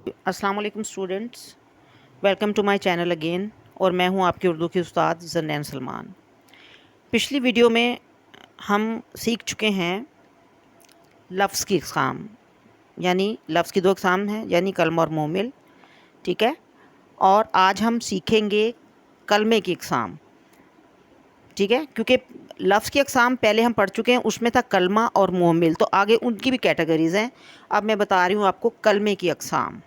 अस्सलाम वालेकुम students, welcome to my channel again. और मैं हूं आपकी उर्दू की उस्ताद ज़रनैन सलमान। पिछली वीडियो में हम सीख चुके हैं लफ्ज़ की अक़साम, यानी लफ्ज़ की दो अक़साम हैं, यानी कलमा और मोमिल। ठीक है। और आज हम सीखेंगे कलमे की अक़साम। ठीक है, क्योंकि लफ्ज़ की अक़साम पहले हम पढ़ चुके हैं, उसमें था कलमा और मोमिल, तो आगे उनकी भी कैटेगरीज़ हैं। अब मैं बता रही हूँ आपको कलमे की अक़साम।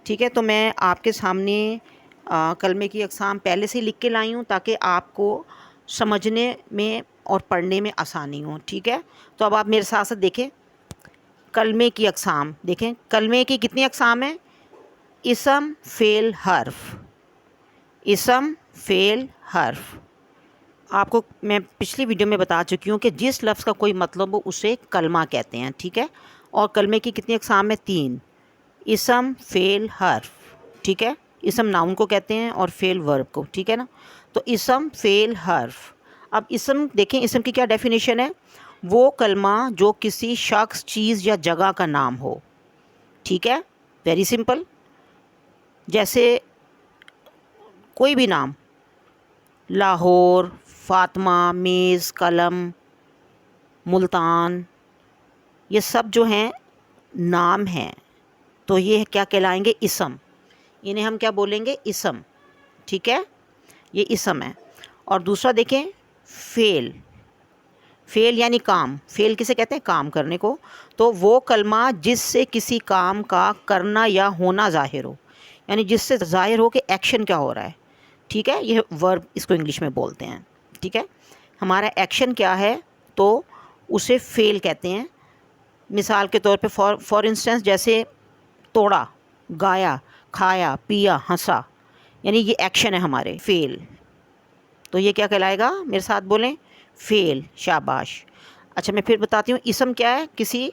ठीक है, तो मैं आपके सामने कलमे की अक़साम पहले से लिख के लाई हूँ ताकि आपको समझने में और पढ़ने में आसानी हो। ठीक है, तो अब आप मेरे साथ साथ देखें कलमे की अक़साम। देखें कलमे की कितनी अक़साम है। इसम, फ़ेल, हर्फ। इसम, फ़ेल, हर्फ। आपको मैं पिछली वीडियो में बता चुकी हूँ कि जिस लफ्ज़ का कोई मतलब हो उसे कलमा कहते हैं। ठीक है, और कलमे की कितनी अक़साम है? 3। इसम, फ़ेल, हर्फ। ठीक है, इसम नाउन को कहते हैं और फ़ेल वर्ब को। ठीक है ना, तो इसम, फ़ेल, हर्फ। अब इसम देखें, इसम की क्या डेफिनेशन है? वो कलमा जो किसी शख्स, चीज़ या जगह का नाम हो। ठीक है, वेरी सिंपल। जैसे कोई भी नाम, लाहौर, फ़ातिमा, मेज़, कलम, मुल्तान, ये सब जो हैं नाम हैं, तो ये क्या कहलाएंगे? इसम। इन्हें हम क्या बोलेंगे? इसम। ठीक है, ये इसम है। और दूसरा देखें फ़ेल। फ़ेल यानी काम। फ़ेल किसे कहते हैं? काम करने को। तो वो कलमा जिससे किसी काम का करना या होना ज़ाहिर हो, यानी जिससे ज़ाहिर हो कि एक्शन क्या हो रहा है। ठीक है, ये वर्ब इसको इंग्लिश में बोलते हैं। ठीक है, हमारा एक्शन क्या है तो उसे फ़ेल कहते हैं। मिसाल के तौर पे फॉर इंस्टेंस जैसे तोड़ा, गाया, खाया, पिया, हंसा, यानी ये एक्शन है हमारे। फ़ेल, तो ये क्या कहलाएगा? मेरे साथ बोलें, फ़ेल। शाबाश। अच्छा, मैं फिर बताती हूँ इसम क्या है? किसी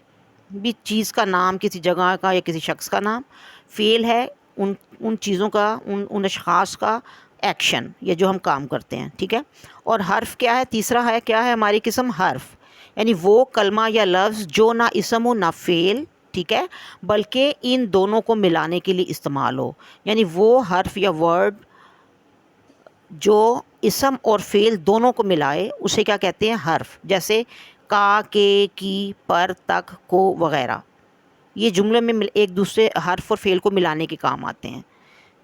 भी चीज़ का नाम, किसी जगह का या किसी शख्स का नाम। फ़ेल है उन उन चीज़ों का, उन अशख़ास का एक्शन, ये जो हम काम करते हैं। ठीक है, और हर्फ़ क्या है? तीसरा है, क्या है हमारी किस्म? हर्फ़, यानी वो कलमा या लफ्ज़ जो ना इसम हो ना फ़ेल। ठीक है, बल्कि इन दोनों को मिलाने के लिए इस्तेमाल हो, यानी वो हर्फ़ या वर्ड जो इसम और फ़ेल दोनों को मिलाए उसे क्या कहते हैं? हर्फ़। जैसे का, के, की, पर, तक, को वग़ैरह, ये जुमले में एक दूसरे हर्फ़ और फ़ेल को मिलाने के काम आते हैं।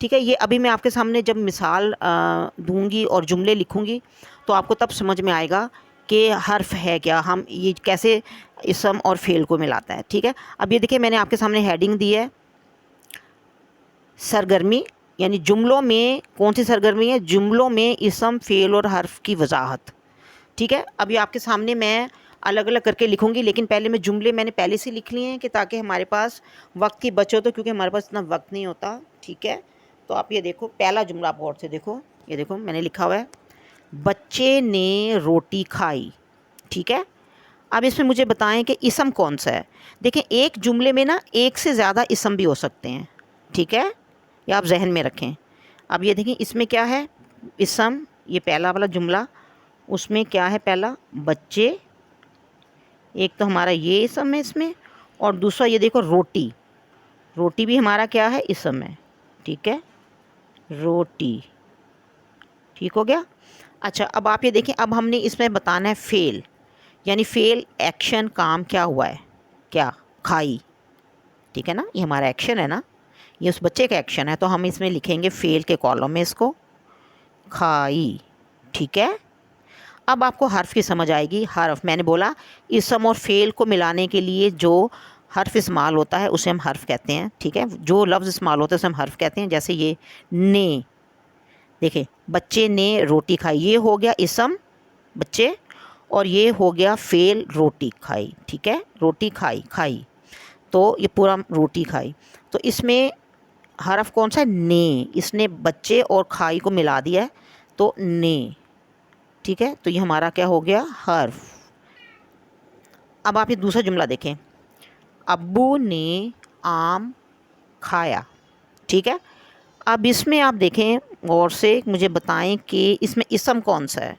ठीक है, ये अभी मैं आपके सामने जब मिसाल दूंगी और जुमले लिखूंगी तो आपको तब समझ में आएगा कि हर्फ़ है क्या, हम ये कैसे इसम और फ़ेल को मिलाता है। ठीक है, अब ये देखिए मैंने आपके सामने हेडिंग दी है सरगर्मी, यानी जुमलों में कौन सी सरगर्मी है? जुमलों में इसम, फ़ेल और हर्फ़ की वजाहत। ठीक है, अभी आपके सामने मैं अलग अलग करके लिखूंगी, लेकिन पहले मैं जुमले मैंने पहले से लिख लिए हैं कि ताकि हमारे पास वक्त की बचत हो, क्योंकि हमारे पास इतना वक्त नहीं होता। ठीक है, तो आप ये देखो पहला जुमला, आप गौर से देखो, ये देखो मैंने लिखा हुआ है बच्चे ने रोटी खाई। ठीक है, अब इसमें मुझे बताएं कि इसम कौन सा है। देखें एक जुमले में ना एक से ज़्यादा इसम भी हो सकते हैं। ठीक है, ये आप जहन में रखें। अब ये देखें इसमें क्या है इसम, ये पहला वाला जुमला, उसमें क्या है? पहला बच्चे, एक तो हमारा ये इसम है इसमें, और दूसरा ये देखो रोटी। रोटी भी हमारा क्या है? इसम है। ठीक है, रोटी। ठीक हो गया। अच्छा, अब आप ये देखें, अब हमने इसमें बताना है फ़ेल, यानी फ़ेल एक्शन, काम क्या हुआ है? क्या? खाई। ठीक है ना, ये हमारा एक्शन है ना, ये उस बच्चे का एक्शन है, तो हम इसमें लिखेंगे फ़ेल के कॉलम में इसको, खाई। ठीक है, अब आपको हर्फ़ की समझ आएगी। हर्फ़ मैंने बोला इसम और फ़ेल को मिलाने के लिए जो हर्फ़ इस्तेमाल होता है उसे हम हर्फ़ कहते हैं। ठीक है, जो लफ्ज़ इस्तेमाल होता है उसे हम हर्फ़ कहते हैं। जैसे ये ने, देखें बच्चे ने रोटी खाई, ये हो गया इसम बच्चे, और ये हो गया फ़ेल रोटी खाई। ठीक है, रोटी खाई, खाई, तो ये पूरा रोटी खाई। तो इसमें हर्फ़ कौन सा है? ने, इसने बच्चे और खाई को मिला दिया है, तो ने। ठीक है, तो ये हमारा क्या हो गया? हर्फ़। अब आप ये दूसरा जुमला देखें, अब्बू ने आम खाया। ठीक है, अब इसमें आप देखें गौर से, मुझे बताएं कि इसमें इसम कौन सा है।